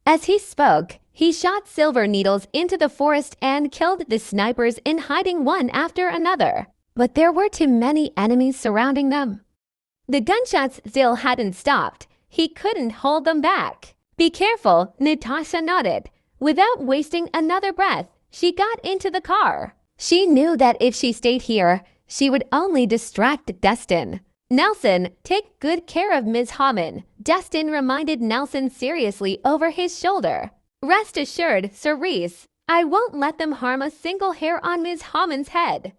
As he spoke, he shot silver needles into the forest and killed the snipers in hiding one after another. But there were too many enemies surrounding them. The gunshots still hadn't stopped. He couldn't hold them back. "Be careful," Natasha nodded. Without wasting another breath, she got into the car. She knew that if she stayed here, she would only distract Destin. "Nelson, take good care of Ms. Hammond," Destin reminded Nelson seriously over his shoulder. "Rest assured, Cerise, I won't let them harm a single hair on Ms. Hammond's head."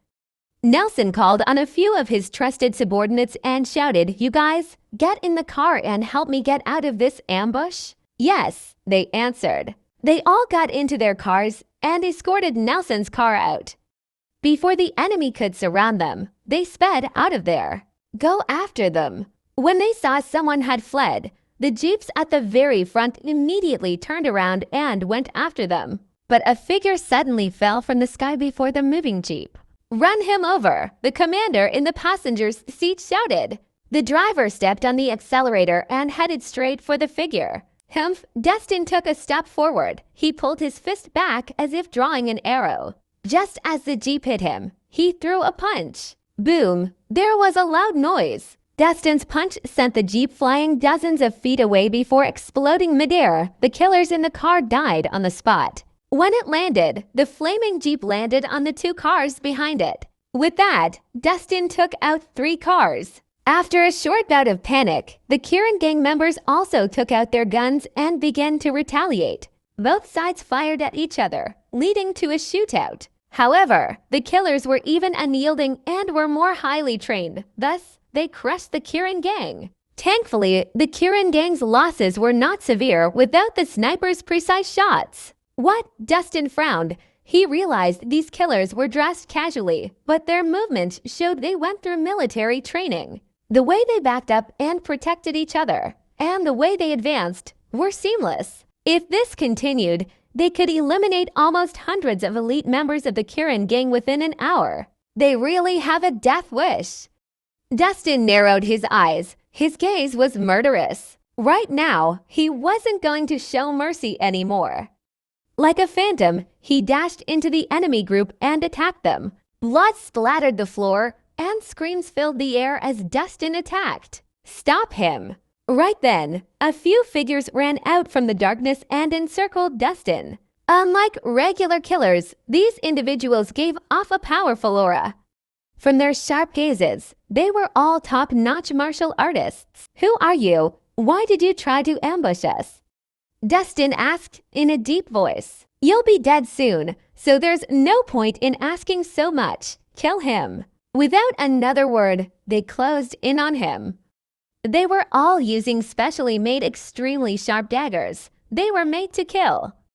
Nelson called on a few of his trusted subordinates and shouted, "You guys, get in the car and help me get out of this ambush." "Yes," they answered. They all got into their cars and escorted Nelson's car out. Before the enemy could surround them, they sped out of there. "Go after them." When they saw someone had fled, the jeeps at the very front immediately turned around and went after them. But a figure suddenly fell from the sky before the moving jeep. "Run him over," the commander in the passenger's seat shouted. The driver stepped on the accelerator and headed straight for the figure. Humph! Destin took a step forward. He pulled his fist back as if drawing an arrow. Just as the jeep hit him, he threw a punch. Boom! There was a loud noise. Destin's punch sent the jeep flying dozens of feet away before exploding midair. The killers in the car died on the spot. When it landed, the flaming jeep landed on the two cars behind it. With that, Destin took out 3 cars. After a short bout of panic, the Kirin gang members also took out their guns and began to retaliate. Both sides fired at each other, leading to a shootout. However, the killers were even unyielding and were more highly trained. Thus, they crushed the Kirin gang. Thankfully, the Kirin gang's losses were not severe without the snipers' precise shots. "What?" Destin frowned. He realized these killers were dressed casually, but their movements showed they went through military training. The way they backed up and protected each other, and the way they advanced, were seamless. If this continued, they could eliminate almost hundreds of elite members of the Kirin gang within an hour. They really have a death wish. Destin narrowed his eyes. His gaze was murderous. Right now, he wasn't going to show mercy anymore. Like a phantom, he dashed into the enemy group and attacked them. Blood splattered the floor, and screams filled the air as Destin attacked. "Stop him!" Right then, a few figures ran out from the darkness and encircled Destin. Unlike regular killers, these individuals gave off a powerful aura. From their sharp gazes, they were all top-notch martial artists. "Who are you? Why did you try to ambush us?" Destin asked in a deep voice. "You'll be dead soon, so there's no point in asking so much. Kill him." Without another word, they closed in on him. They were all using specially made extremely sharp daggers. They were made to kill.